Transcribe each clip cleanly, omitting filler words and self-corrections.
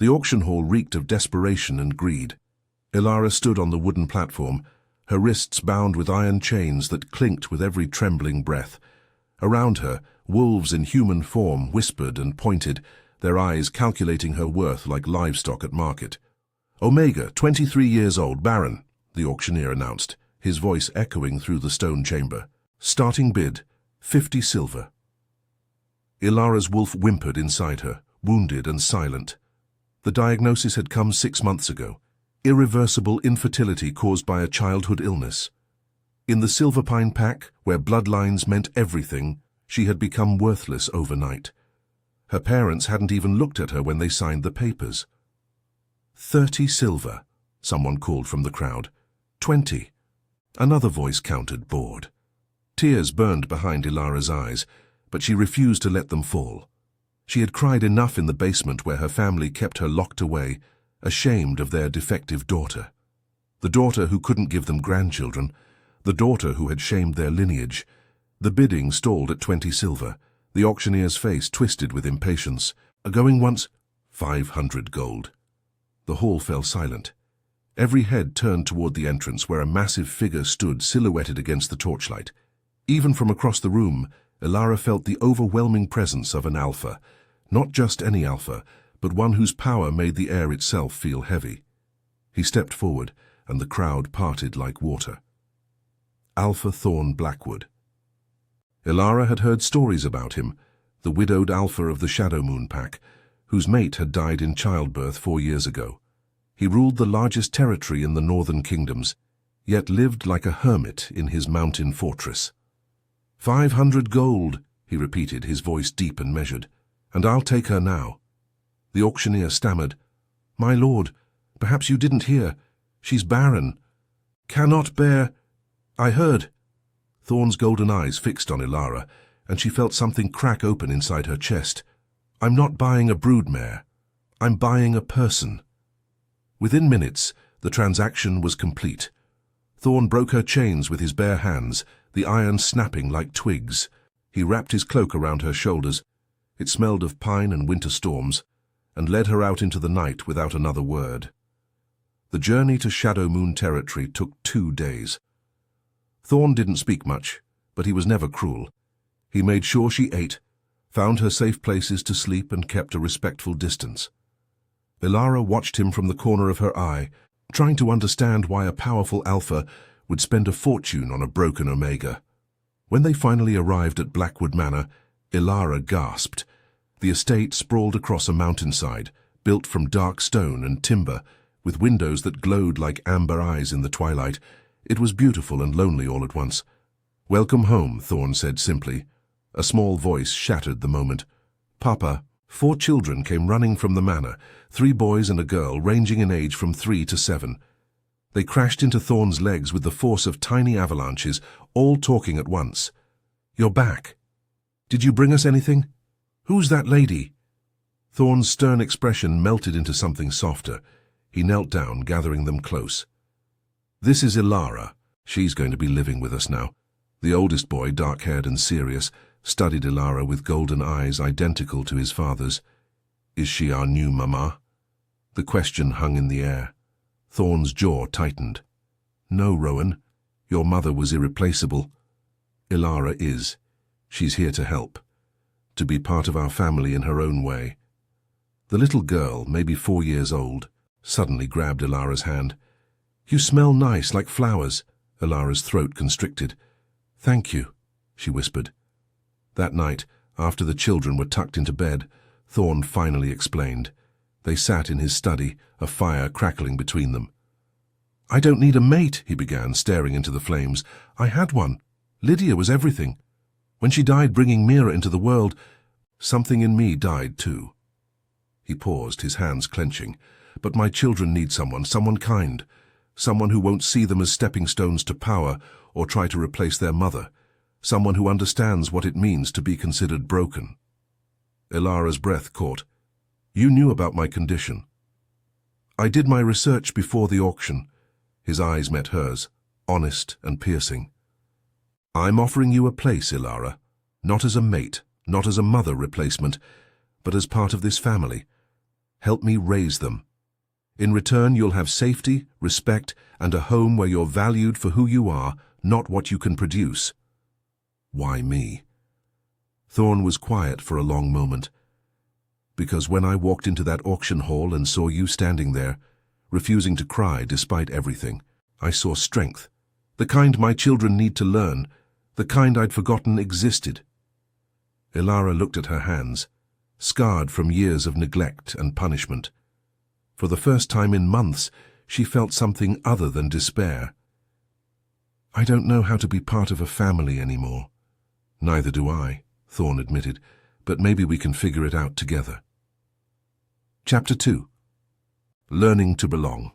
The auction hall reeked of desperation and greed. Ilara stood on the wooden platform, her wrists bound with iron chains that clinked with every trembling breath. Around her, wolves in human form whispered and pointed, their eyes calculating her worth like livestock at market. "Omega, 23 years old, Baron," the auctioneer announced, his voice echoing through the stone chamber. "Starting bid, 50 silver." Ilara's wolf whimpered inside her, wounded and silent. The diagnosis had come 6 months ago. Irreversible infertility caused by a childhood illness. In the Silverpine pack, where bloodlines meant everything, she had become worthless overnight. Her parents hadn't even looked at her when they signed the papers. 30 silver, someone called from the crowd. 20. Another voice countered, bored. Tears burned behind Ilara's eyes, but she refused to let them fall. She had cried enough in the basement where her family kept her locked away, ashamed of their defective daughter. The daughter who couldn't give them grandchildren, the daughter who had shamed their lineage. The bidding stalled at 20 silver. The auctioneer's face twisted with impatience. Going once, 500 gold. The hall fell silent. Every head turned toward the entrance where a massive figure stood silhouetted against the torchlight. Even from across the room, Ilara felt the overwhelming presence of an alpha. Not just any alpha, but one whose power made the air itself feel heavy. He stepped forward, and the crowd parted like water. Alpha Thorn Blackwood. Ilara had heard stories about him, the widowed alpha of the Shadow Moon pack, whose mate had died in childbirth 4 years ago. He ruled the largest territory in the northern kingdoms, yet lived like a hermit in his mountain fortress. 500 gold, he repeated, his voice deep and measured. "And I'll take her now." The auctioneer stammered, "My lord, perhaps you didn't hear. She's barren. Cannot bear—" "I heard." Thorn's golden eyes fixed on Ilara, and she felt something crack open inside her chest. "I'm not buying a broodmare. I'm buying a person." Within minutes, the transaction was complete. Thorn broke her chains with his bare hands, the iron snapping like twigs. He wrapped his cloak around her shoulders. It smelled of pine and winter storms, and led her out into the night without another word. The journey to Shadow Moon territory took 2 days. Thorn didn't speak much, but he was never cruel. He made sure she ate, found her safe places to sleep, and kept a respectful distance. Ilara watched him from the corner of her eye, trying to understand why a powerful alpha would spend a fortune on a broken Omega. When they finally arrived at Blackwood Manor, Ilara gasped. The estate sprawled across a mountainside, built from dark stone and timber, with windows that glowed like amber eyes in the twilight. It was beautiful and lonely all at once. "Welcome home," Thorn said simply. A small voice shattered the moment. "Papa." 4 children came running from the manor, 3 boys and a girl ranging in age from 3 to 7. They crashed into Thorn's legs with the force of tiny avalanches, all talking at once. "You're back. Did you bring us anything? Who's that lady?" Thorn's stern expression melted into something softer. He knelt down, gathering them close. "This is Ilara. She's going to be living with us now." The oldest boy, dark-haired and serious, studied Ilara with golden eyes identical to his father's. "Is she our new mama?" The question hung in the air. Thorn's jaw tightened. "No, Rowan. Your mother was irreplaceable. Ilara is. She's here to help, to be part of our family in her own way." The little girl, maybe 4 years old, suddenly grabbed Ilara's hand. "You smell nice, like flowers." Ilara's throat constricted. "Thank you," she whispered. That night, after the children were tucked into bed, Thorn finally explained. They sat in his study, a fire crackling between them. "I don't need a mate," he began, staring into the flames. "I had one. Lydia was everything. When she died bringing Mira into the world, something in me died too." He paused, his hands clenching. "But my children need someone kind, someone who won't see them as stepping stones to power or try to replace their mother, someone who understands what it means to be considered broken." Ilara's breath caught. "You knew about my condition." "I did my research before the auction." His eyes met hers, honest and piercing. "I'm offering you a place, Ilara, not as a mate, not as a mother replacement, but as part of this family. Help me raise them. In return, you'll have safety, respect, and a home where you're valued for who you are, not what you can produce." "Why me?" Thorn was quiet for a long moment. "Because when I walked into that auction hall and saw you standing there, refusing to cry despite everything, I saw strength. The kind my children need to learn, the kind I'd forgotten existed." Ilara looked at her hands, scarred from years of neglect and punishment. For the first time in months, she felt something other than despair. "I don't know how to be part of a family anymore." "Neither do I," Thorn admitted, "but maybe we can figure it out together." Chapter 2. Learning to Belong.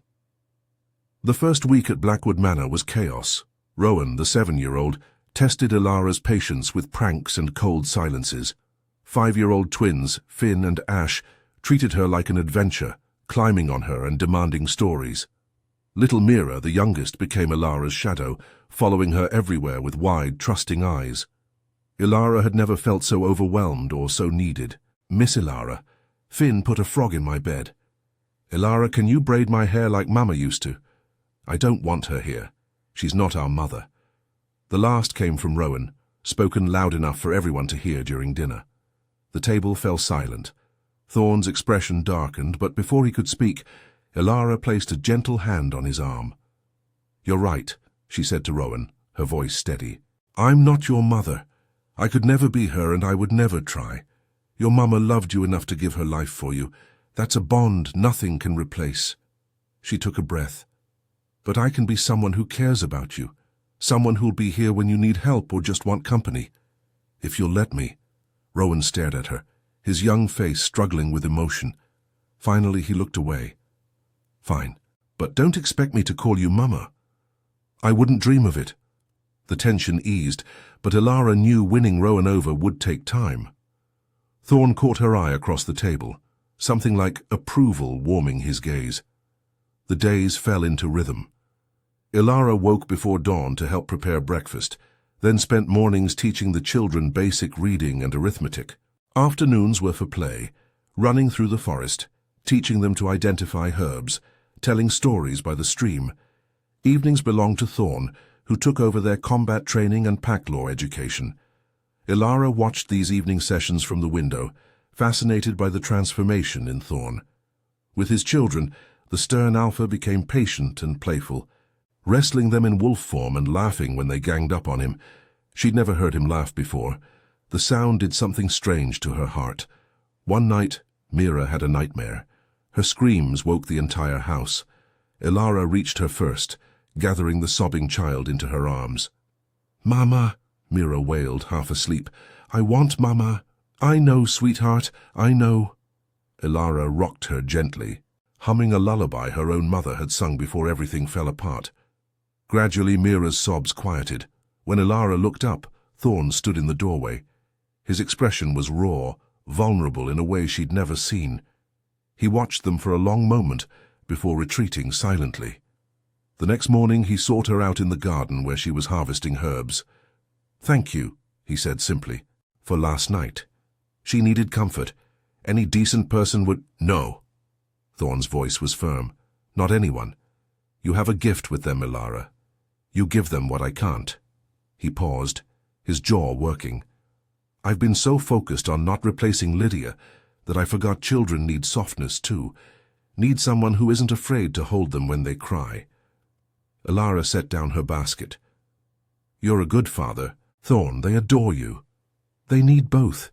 The first week at Blackwood Manor was chaos. Rowan, the 7-year-old, tested Ilara's patience with pranks and cold silences. 5-year-old twins, Finn and Ash, treated her like an adventure, climbing on her and demanding stories. Little Mira, the youngest, became Ilara's shadow, following her everywhere with wide, trusting eyes. Ilara had never felt so overwhelmed or so needed. "Miss Ilara, Finn put a frog in my bed." "Ilara, can you braid my hair like Mama used to?" "I don't want her here. She's not our mother." The last came from Rowan, spoken loud enough for everyone to hear during dinner. The table fell silent. Thorn's expression darkened, but before he could speak, Ilara placed a gentle hand on his arm. "You're right," she said to Rowan, her voice steady. "I'm not your mother. I could never be her, and I would never try. Your mama loved you enough to give her life for you. That's a bond nothing can replace." She took a breath. "But I can be someone who cares about you, someone who'll be here when you need help or just want company. If you'll let me." Rowan stared at her, his young face struggling with emotion. Finally, he looked away. "Fine, but don't expect me to call you Mama." "I wouldn't dream of it." The tension eased, but Ilara knew winning Rowan over would take time. Thorn caught her eye across the table, something like approval warming his gaze. The days fell into rhythm. Ilara woke before dawn to help prepare breakfast, then spent mornings teaching the children basic reading and arithmetic. Afternoons were for play, running through the forest, teaching them to identify herbs, telling stories by the stream. Evenings belonged to Thorn, who took over their combat training and pack law education. Ilara watched these evening sessions from the window, fascinated by the transformation in Thorn. With his children, the stern alpha became patient and playful, wrestling them in wolf form and laughing when they ganged up on him. She'd never heard him laugh before. The sound did something strange to her heart. One night, Mira had a nightmare. Her screams woke the entire house. Ilara reached her first, gathering the sobbing child into her arms. "Mama," Mira wailed, half asleep. "I want Mama. I know, sweetheart, I know." Ilara rocked her gently, humming a lullaby her own mother had sung before everything fell apart. Gradually, Mira's sobs quieted. When Ilara looked up, Thorn stood in the doorway. His expression was raw, vulnerable in a way she'd never seen. He watched them for a long moment before retreating silently. The next morning, he sought her out in the garden where she was harvesting herbs. "Thank you," he said simply, "for last night. She needed comfort. Any decent person would—" "No." Thorn's voice was firm. "Not anyone. You have a gift with them, Ilara. You give them what I can't." He paused, his jaw working. "I've been so focused on not replacing Lydia that I forgot children need softness too, need someone who isn't afraid to hold them when they cry." Ilara set down her basket. "You're a good father. Thorn, they adore you. They need both."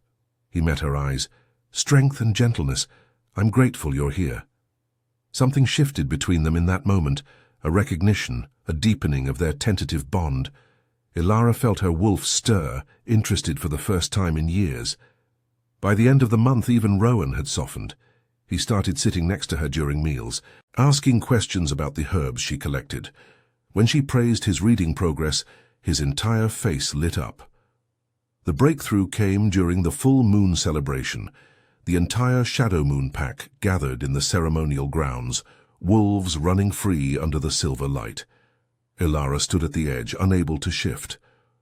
He met her eyes. "Strength and gentleness. I'm grateful you're here." Something shifted between them in that moment, a recognition, a deepening of their tentative bond. Ilara felt her wolf stir, interested for the first time in years. By the end of the month, even Rowan had softened. He started sitting next to her during meals, asking questions about the herbs she collected. When she praised his reading progress, his entire face lit up. The breakthrough came during the full moon celebration. The entire Shadow Moon pack gathered in the ceremonial grounds, wolves running free under the silver light. Ilara stood at the edge, unable to shift.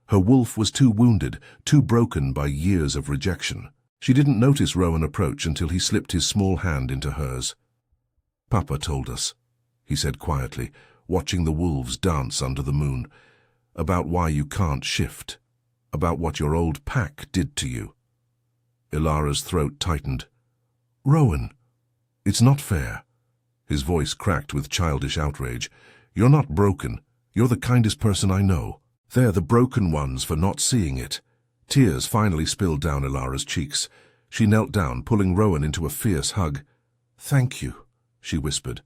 Her wolf was too wounded, too broken by years of rejection. She didn't notice Rowan approach until he slipped his small hand into hers. "Papa told us," he said quietly, watching the wolves dance under the moon, "about why you can't shift, about what your old pack did to you." Ilara's throat tightened. "Rowan, it's not fair." His voice cracked with childish outrage. "You're not broken. You're the kindest person I know. They're the broken ones for not seeing it." Tears finally spilled down Ilara's cheeks. She knelt down, pulling Rowan into a fierce hug. "Thank you," she whispered.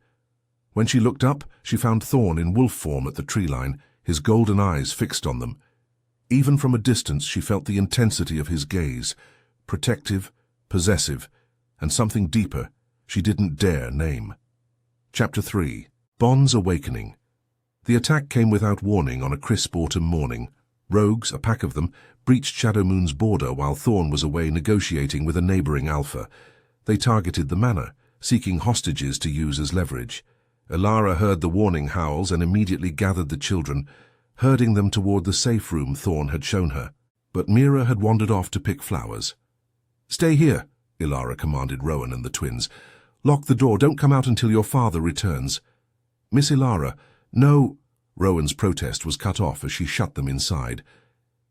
When she looked up, she found Thorn in wolf form at the tree line, his golden eyes fixed on them. Even from a distance, she felt the intensity of his gaze, protective, possessive, and something deeper she didn't dare name. Chapter 3. Bond's Awakening. The attack came without warning on a crisp autumn morning. Rogues, a pack of them, breached Shadowmoon's border while Thorn was away negotiating with a neighboring alpha. They targeted the manor, seeking hostages to use as leverage. Ilara heard the warning howls and immediately gathered the children, herding them toward the safe room Thorn had shown her. But Mira had wandered off to pick flowers. "Stay here," Ilara commanded Rowan and the twins. "Lock the door. Don't come out until your father returns." "Miss Ilara, no—" Rowan's protest was cut off as she shut them inside.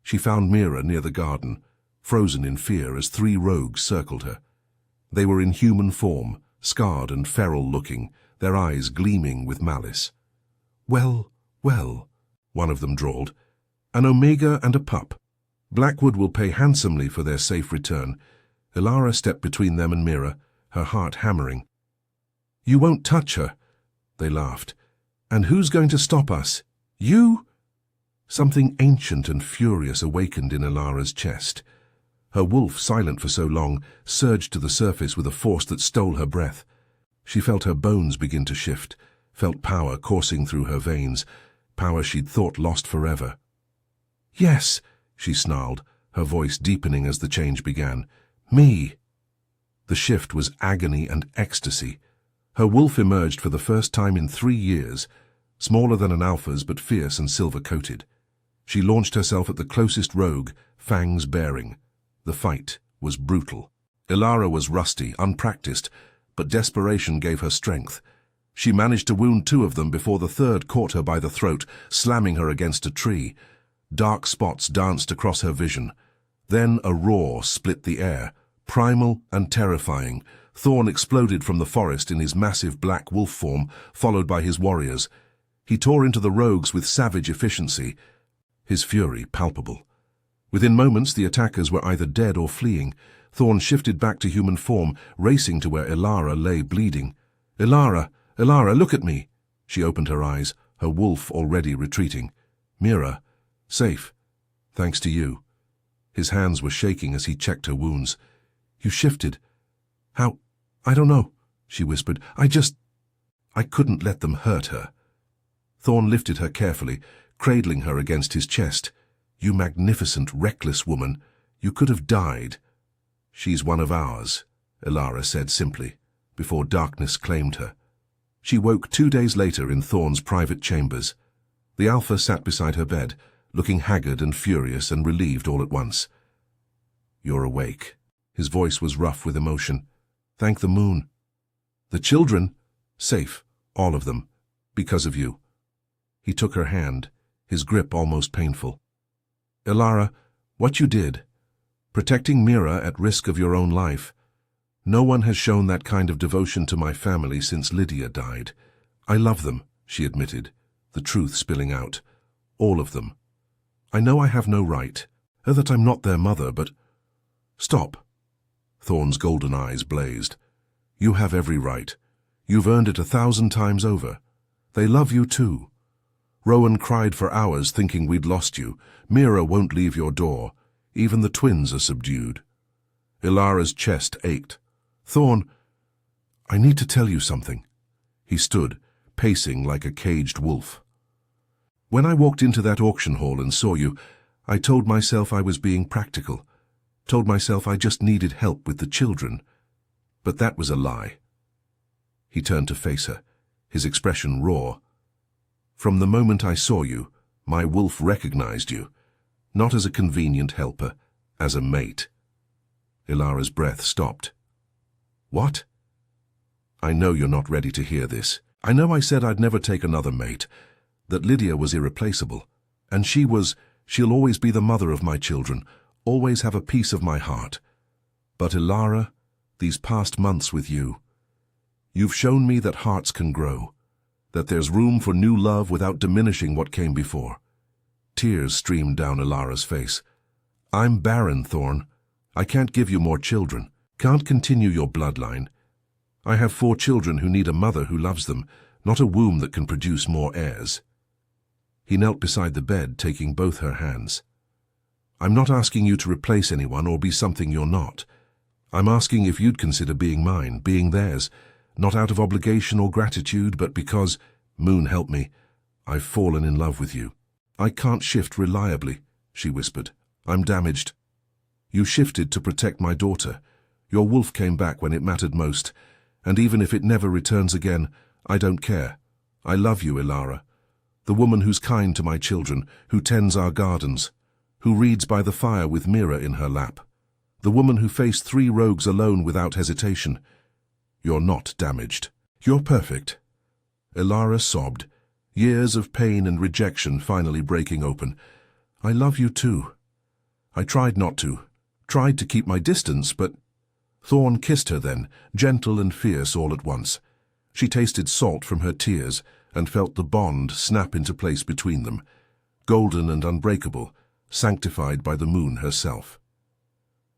She found Mira near the garden, frozen in fear as 3 rogues circled her. They were in human form, scarred and feral-looking, their eyes gleaming with malice. "Well, well," one of them drawled. "An Omega and a pup. Blackwood will pay handsomely for their safe return." Ilara stepped between them and Mira, her heart hammering. "You won't touch her," they laughed. "And who's going to stop us? You?" Something ancient and furious awakened in Ilara's chest. Her wolf, silent for so long, surged to the surface with a force that stole her breath. She felt her bones begin to shift, felt power coursing through her veins, power she'd thought lost forever. "Yes," she snarled, her voice deepening as the change began. "Me." The shift was agony and ecstasy. Her wolf emerged for the first time in 3 years, smaller than an alpha's but fierce and silver-coated. She launched herself at the closest rogue, fangs baring. The fight was brutal. Ilara was rusty, unpracticed, but desperation gave her strength. She managed to wound 2 of them before the third caught her by the throat, slamming her against a tree. Dark spots danced across her vision. Then a roar split the air, primal and terrifying. Thorn exploded from the forest in his massive black wolf form, followed by his warriors. He tore into the rogues with savage efficiency, his fury palpable. Within moments, the attackers were either dead or fleeing. Thorn shifted back to human form, racing to where Ilara lay bleeding. "Ilara, Ilara, look at me!" She opened her eyes, her wolf already retreating. "Mira, safe, thanks to you." His hands were shaking as he checked her wounds. "You shifted. How? I don't know," she whispered. I couldn't let them hurt her." Thorn lifted her carefully, cradling her against his chest. "You magnificent, reckless woman. You could have died." "She's one of ours," Ilara said simply, before darkness claimed her. She woke 2 days later in Thorn's private chambers. The alpha sat beside her bed, looking haggard and furious and relieved all at once. "You're awake." His voice was rough with emotion. "Thank the moon. The children, safe, all of them, because of you." He took her hand, his grip almost painful. "Ilara, what you did, protecting Mira at risk of your own life, no one has shown that kind of devotion to my family since Lydia died. I love them," she admitted, the truth spilling out. "All of them. I know I have no right, or that I'm not their mother, but—" "Stop." Thorn's golden eyes blazed. "You have every right. You've earned it 1,000 times over. They love you too. Rowan cried for hours thinking we'd lost you. Mira won't leave your door. Even the twins are subdued." Ilara's chest ached. "Thorn, I need to tell you something." He stood, pacing like a caged wolf. "When I walked into that auction hall and saw you, I told myself I was being practical. Told myself I just needed help with the children. But that was a lie." He turned to face her, his expression raw. "From the moment I saw you, my wolf recognized you, not as a convenient helper, as a mate." Ilara's breath stopped. What? I know you're not ready to hear this. I know I said I'd never take another mate, that Lydia was irreplaceable, and she'll always be the mother of my children, always have a piece of my heart. But Ilara, these past months with you've shown me that hearts can grow, that there's room for new love without diminishing what came before. Tears streamed down Ilara's face. I'm barren, Thorn. I can't give you more children, can't continue your bloodline. I have 4 children who need a mother who loves them, not a womb that can produce more heirs. He knelt beside the bed, taking both her hands. I'm not asking you to replace anyone or be something you're not. I'm asking if you'd consider being mine, being theirs, not out of obligation or gratitude, but because, Moon, help me, I've fallen in love with you. I can't shift reliably, she whispered. I'm damaged. You shifted to protect my daughter. Your wolf came back when it mattered most, and even if it never returns again, I don't care. I love you, Ilara, the woman who's kind to my children, who tends our gardens, who reads by the fire with Mira in her lap, the woman who faced 3 rogues alone without hesitation. You're not damaged. You're perfect. Ilara sobbed, years of pain and rejection finally breaking open. I love you too. I tried not to, tried to keep my distance, but... Thorn kissed her then, gentle and fierce all at once. She tasted salt from her tears and felt the bond snap into place between them, golden and unbreakable, sanctified by the moon herself.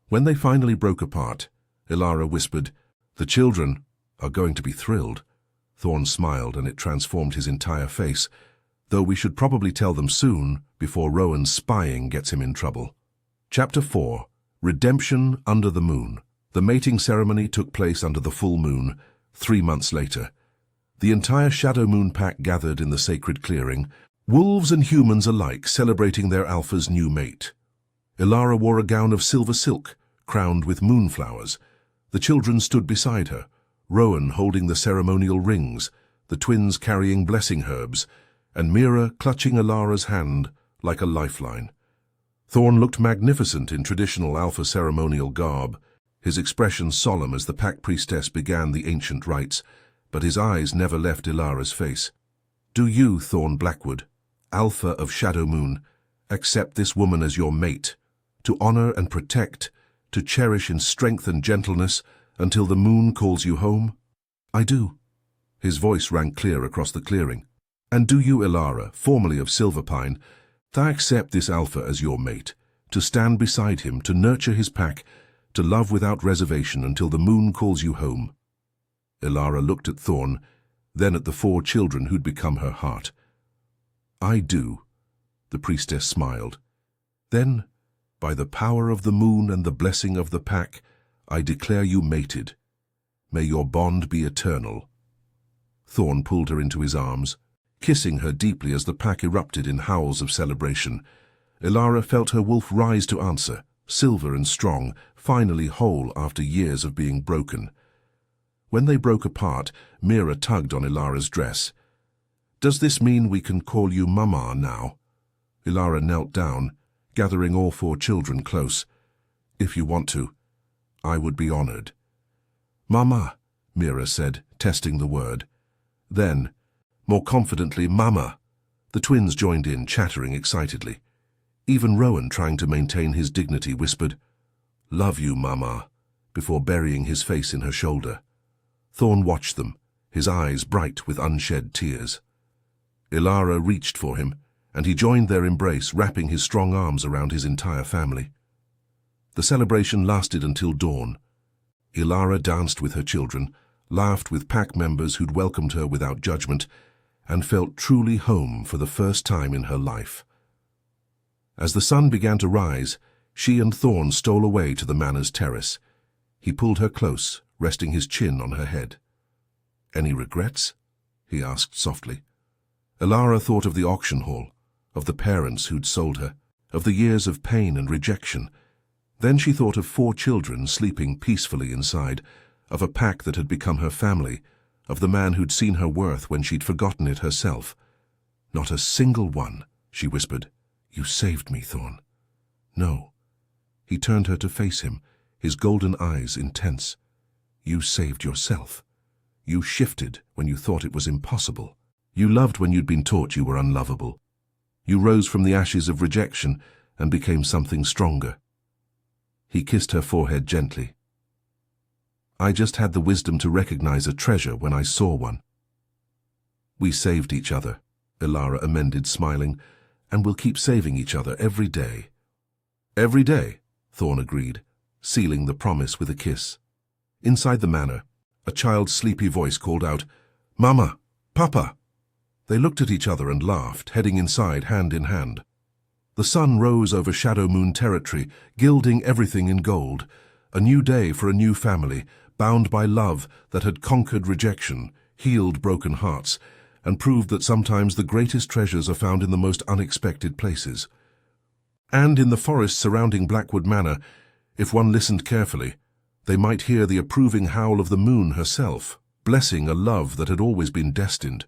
When they finally broke apart, Ilara whispered, "The children are going to be thrilled." Thorn smiled, and it transformed his entire face, though we should probably tell them soon, before Rowan's spying gets him in trouble. Chapter 4. Redemption Under the Moon. The mating ceremony took place under the full moon, 3 months later. The entire Shadow Moon pack gathered in the sacred clearing, wolves and humans alike celebrating their alpha's new mate. Ilara wore a gown of silver silk, crowned with moonflowers. The children stood beside her, Rowan holding the ceremonial rings, the twins carrying blessing herbs, and Mira clutching Ilara's hand like a lifeline. Thorn looked magnificent in traditional alpha ceremonial garb, his expression solemn as the pack priestess began the ancient rites, but his eyes never left Ilara's face. Do you, Thorn Blackwood, Alpha of Shadow Moon, accept this woman as your mate, to honor and protect, to cherish in strength and gentleness until the moon calls you home? I do. His voice rang clear across the clearing. And do you, Ilara, formerly of Silverpine, accept this Alpha as your mate, to stand beside him, to nurture his pack, to love without reservation until the moon calls you home? Ilara looked at Thorn, then at the 4 children who'd become her heart. I do, the priestess smiled. Then, by the power of the moon and the blessing of the pack, I declare you mated. May your bond be eternal. Thorn pulled her into his arms, kissing her deeply as the pack erupted in howls of celebration. Ilara felt her wolf rise to answer, silver and strong, finally whole after years of being broken. When they broke apart, Mira tugged on Ilara's dress. Does this mean we can call you Mama now? Ilara knelt down, gathering all 4 children close. If you want to, I would be honored. Mama, Mira said, testing the word. Then, more confidently, Mama. The twins joined in, chattering excitedly. Even Rowan, trying to maintain his dignity, whispered, Love you, Mama, before burying his face in her shoulder. Thorn watched them, his eyes bright with unshed tears. Ilara reached for him, and he joined their embrace, wrapping his strong arms around his entire family. The celebration lasted until dawn. Ilara danced with her children, laughed with pack members who'd welcomed her without judgment, and felt truly home for the first time in her life. As the sun began to rise, she and Thorn stole away to the manor's terrace. He pulled her close, resting his chin on her head. Any regrets? He asked softly. Ilara thought of the auction hall, of the parents who'd sold her, of the years of pain and rejection. Then she thought of 4 children sleeping peacefully inside, of a pack that had become her family, of the man who'd seen her worth when she'd forgotten it herself. Not a single one, she whispered. You saved me, Thorn. No. He turned her to face him, his golden eyes intense. You saved yourself. You shifted when you thought it was impossible. You loved when you'd been taught you were unlovable. You rose from the ashes of rejection and became something stronger. He kissed her forehead gently. I just had the wisdom to recognize a treasure when I saw one. We saved each other, Ilara amended, smiling, and we'll keep saving each other every day. Every day, Thorn agreed, sealing the promise with a kiss. Inside the manor, a child's sleepy voice called out, "Mama! Papa!" They looked at each other and laughed, heading inside hand in hand. The sun rose over Shadow Moon territory, gilding everything in gold. A new day for a new family, bound by love that had conquered rejection, healed broken hearts, and proved that sometimes the greatest treasures are found in the most unexpected places. And in the forest surrounding Blackwood Manor, if one listened carefully, they might hear the approving howl of the moon herself, blessing a love that had always been destined.